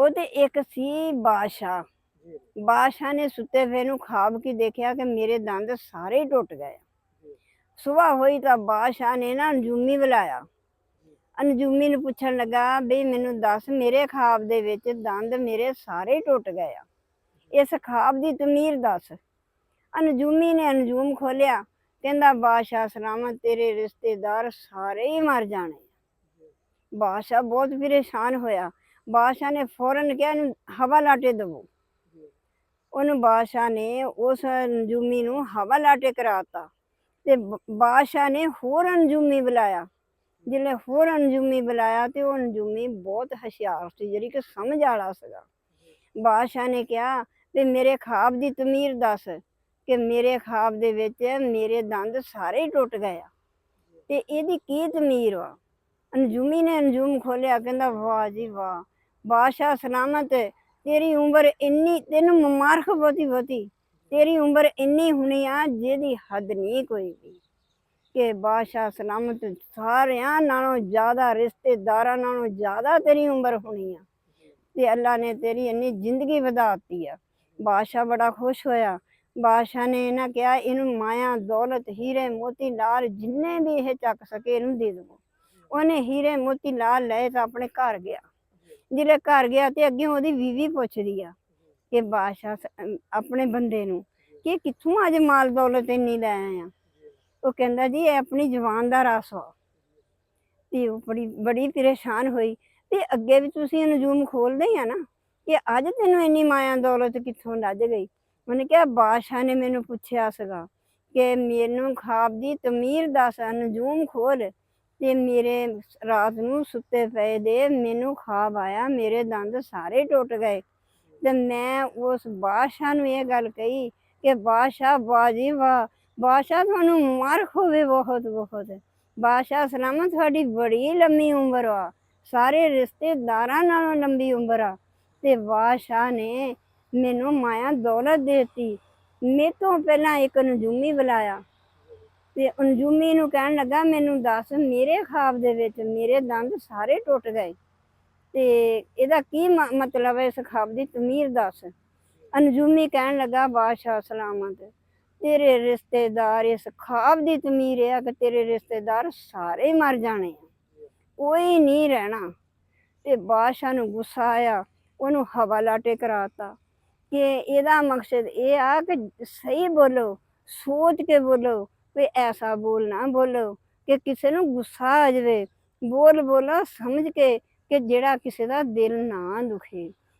ਉਹ ਤੇ ਇੱਕ ਸੀ ਬਾਦਸ਼ਾਹ। ਜੀ, ਬਾਦਸ਼ਾਹ ਨੇ ਸੁੱਤੇ ਪਏ ਨੂੰ ਖਾਬ ਕੀ ਦੇਖਿਆ ਕਿ ਮੇਰੇ ਦੰਦ ਸਾਰੇ ਹੀ ਟੁੱਟ ਗਏ। ਜੀ, ਸੁਬਾਹ ਹੋਈ ਤਾਂ ਬਾਦਸ਼ਾਹ ਨੇ ਨਾ ਅੰਜੂਮੀ ਬੁਲਾਇਆ। ਜੀ, ਅੰਜੂਮੀ ਨੂੰ ਪੁੱਛਣ ਲੱਗਾ ਵੀ ਮੈਨੂੰ ਦੱਸ ਮੇਰੇ ਖਾਬ ਦੇ ਵਿੱਚ ਦੰਦ ਮੇਰੇ ਸਾਰੇ ਹੀ ਟੁੱਟ ਗਏ ਆ, ਜੀ, ਇਸ ਖਾਬ ਦੀ ਤਮੀਰ ਦੱਸ। ਅੰਜੂਮੀ ਨੇ ਅੰਜੂਮ ਖੋਲਿਆ, ਕਹਿੰਦਾ ਬਾਦਸ਼ਾਹ ਸਲਾਮਤ ਤੇਰੇ ਰਿਸ਼ਤੇਦਾਰ ਸਾਰੇ ਹੀ ਮਰ ਜਾਣੇ। ਜੀ, ਬਾਦਸ਼ਾਹ ਬਹੁਤ ਪਰੇਸ਼ਾਨ ਹੋਇਆ। ਬਾਦਸ਼ਾਹ ਨੇ ਫੌਰਨ ਕਿਹਾ ਇਹਨੂੰ ਹਵਾ ਲਾਟੇ ਦੇਵੋ। ਜੀ, ਉਹਨੂੰ ਬਾਦਸ਼ਾਹ ਨੇ ਉਸ ਅੰਜੂਮੀ ਨੂੰ ਹਵਾ ਲਾਟੇ ਕਰਾਤਾ ਤੇ ਬਾਦਸ਼ਾਹ ਨੇ ਹੋਰ ਅੰਜੂਮੀ ਬੁਲਾਇਆ। ਜਿਲੇ ਹੋਰ ਅੰਜੂਮੀ ਬੁਲਾਇਆ ਤੇ ਉਹ ਅੰਜੂਮੀ ਬਹੁਤ ਹੁਸ਼ਿਆਰ ਸੀ, ਜਿਹੜੀ ਕਿ ਸਮਝ ਵਾਲਾ ਸੀਗਾ। ਜੀ, ਬਾਦਸ਼ਾਹ ਨੇ ਕਿਹਾ ਵੀ ਮੇਰੇ ਖਾਬ ਦੀ ਤਮੀਰ ਦੱਸ ਕਿ ਮੇਰੇ ਖਾਬ ਦੇ ਵਿੱਚ ਮੇਰੇ ਦੰਦ ਸਾਰੇ ਹੀ ਟੁੱਟ ਗਏ ਆ ਤੇ ਇਹਦੀ ਕੀ ਤਮੀਰ ਵਾ। ਅੰਜੂਮੀ ਨੇ ਅੰਜੂਮ ਖੋਲਿਆ, ਕਹਿੰਦਾ ਵਾਹ ਜੀ ਵਾਹ, ਬਾਦਸ਼ਾਹ ਸਲਾਮਤ ਤੇਰੀ ਉਮਰ ਇੰਨੀ, ਤੈਨੂੰ ਮੁਬਾਰਕ ਬਹੁਤੀ ਬਹੁਤੀ, ਤੇਰੀ ਉਮਰ ਇੰਨੀ ਹੋਣੀ ਆ ਜਿਹਦੀ ਹੱਦ ਨਹੀਂ ਕੋਈ ਵੀ। ਕਿ ਬਾਦਸ਼ਾਹ ਸਲਾਮਤ ਸਾਰਿਆਂ ਨਾਲੋਂ ਜ਼ਿਆਦਾ, ਰਿਸ਼ਤੇਦਾਰਾਂ ਨਾਲੋਂ ਜ਼ਿਆਦਾ ਤੇਰੀ ਉਮਰ ਹੋਣੀ ਆ ਤੇ ਅੱਲਾ ਨੇ ਤੇਰੀ ਇੰਨੀ ਜ਼ਿੰਦਗੀ ਵਧਾਤੀ ਆ। ਬਾਦਸ਼ਾਹ ਬੜਾ ਖੁਸ਼ ਹੋਇਆ। ਬਾਦਸ਼ਾਹ ਨੇ ਇਹਨਾਂ ਕਿਹਾ ਇਹਨੂੰ ਮਾਇਆ ਦੌਲਤ ਹੀਰੇ ਮੋਤੀ ਲਾਲ ਜਿੰਨੇ ਵੀ ਇਹ ਚੱਕ ਸਕੇ ਇਹਨੂੰ ਦੇ ਦੇਵੋ। ਉਹਨੇ ਹੀਰੇ ਮੋਤੀ ਲਾਲ ਲਏ ਤਾਂ ਆਪਣੇ ਘਰ ਗਿਆ। ਜਿਹੜੇ ਘਰ ਗਿਆ ਤੇ ਅੱਗੇ ਉਹਦੀ ਬੀਵੀ ਪੁੱਛਦੀ ਆ ਕਿ ਬਾਦਸ਼ਾਹ ਆਪਣੇ ਬੰਦੇ ਨੂੰ ਕਿ ਕਿੱਥੋਂ ਅੱਜ ਮਾਲ ਦੌਲਤ ਇੰਨੀ ਲੈ ਆਏ ਆ। ਉਹ ਕਹਿੰਦਾ ਜੀ ਇਹ ਆਪਣੀ ਜ਼ੁਬਾਨ ਦਾ ਰਸ ਵਾ। ਤੇ ਉਹ ਬੜੀ ਪਰੇਸ਼ਾਨ ਹੋਈ ਤੇ ਅੱਗੇ ਵੀ ਤੁਸੀਂ ਨਜੂਮ ਖੋਲਦੇ ਆ ਨਾ ਕਿ ਅੱਜ ਤੈਨੂੰ ਇੰਨੀ ਮਾਇਆ ਦੌਲਤ ਕਿੱਥੋਂ ਲੱਜ ਗਈ। ਉਹਨੇ ਕਿਹਾ ਬਾਦਸ਼ਾਹ ਨੇ ਮੈਨੂੰ ਪੁੱਛਿਆ ਸੀਗਾ ਕਿ ਮੈਨੂੰ ਖਾਬ ਦੀ ਤਮੀਰ ਦੱਸ, ਨਜੂਮ ਖੋਲ ਤੇ ਮੇਰੇ ਰਾਤ ਨੂੰ ਸੁੱਤੇ ਪਏ ਦੇ ਮੈਨੂੰ ਖਾਬ ਆਇਆ ਮੇਰੇ ਦੰਦ ਸਾਰੇ ਟੁੱਟ ਗਏ ਤੇ ਮੈਂ ਉਸ ਬਾਦਸ਼ਾਹ ਨੂੰ ਇਹ ਗੱਲ ਕਹੀ ਕਿ ਬਾਦਸ਼ਾਹ ਵਾਹ ਜੀ ਵਾਹ, ਬਾਦਸ਼ਾਹ ਤੁਹਾਨੂੰ ਮੁਬਾਰਕ ਹੋਵੇ ਬਹੁਤ ਬਹੁਤ। ਬਾਦਸ਼ਾਹ ਸਲਾਮਤ ਤੁਹਾਡੀ ਬੜੀ ਲੰਮੀ ਉਮਰ ਆ, ਸਾਰੇ ਰਿਸ਼ਤੇਦਾਰਾਂ ਨਾਲੋਂ ਲੰਬੀ ਉਮਰ ਆ ਤੇ ਬਾਦਸ਼ਾਹ ਨੇ ਮੈਨੂੰ ਮਾਇਆ ਦੌਲਤ ਦੇਤੀ। ਮੇਰੇ ਤੋਂ ਪਹਿਲਾਂ ਇੱਕ ਨਜੂਮੀ ਬੁਲਾਇਆ ਤੇ ਅੰਜੂਮੀ ਨੂੰ ਕਹਿਣ ਲੱਗਾ ਮੈਨੂੰ ਦੱਸ ਮੇਰੇ ਖਾਬ ਦੇ ਵਿੱਚ ਮੇਰੇ ਦੰਦ ਸਾਰੇ ਟੁੱਟ ਗਏ ਤੇ ਇਹਦਾ ਕੀ ਮਤਲਬ ਹੈ, ਇਸ ਖਾਬ ਦੀ ਤਮੀਰ ਦੱਸ। ਅੰਜੂਮੀ ਕਹਿਣ ਲੱਗਾ ਬਾਦਸ਼ਾਹ ਸਲਾਮਤ ਤੇਰੇ ਰਿਸ਼ਤੇਦਾਰ, ਇਸ ਖਾਬ ਦੀ ਤਮੀਰ ਇਹ ਆ ਕਿ ਤੇਰੇ ਰਿਸ਼ਤੇਦਾਰ ਸਾਰੇ ਹੀ ਮਰ ਜਾਣੇ ਆ, ਕੋਈ ਨਹੀਂ ਰਹਿਣਾ। ਤੇ ਬਾਦਸ਼ਾਹ ਨੂੰ ਗੁੱਸਾ ਆਇਆ, ਉਹਨੂੰ ਹਵਾ ਲਾਟੇ ਕਰਾਤਾ ਕਿ ਇਹਦਾ ਮਕਸਦ ਇਹ ਆ ਕਿ ਸਹੀ ਬੋਲੋ, ਸੋਚ ਕੇ ਬੋਲੋ, ਕੋਈ ਐਸਾ ਬੋਲ ਨਾ ਬੋਲੋ ਕਿ ਕਿਸੇ ਨੂੰ ਗੁੱਸਾ ਆ ਜਾਵੇ। ਬੋਲੋ ਸਮਝ ਕੇ ਕਿ ਜਿਹੜਾ ਕਿਸੇ ਦਾ ਦਿਲ ਨਾ ਦੁਖੇ।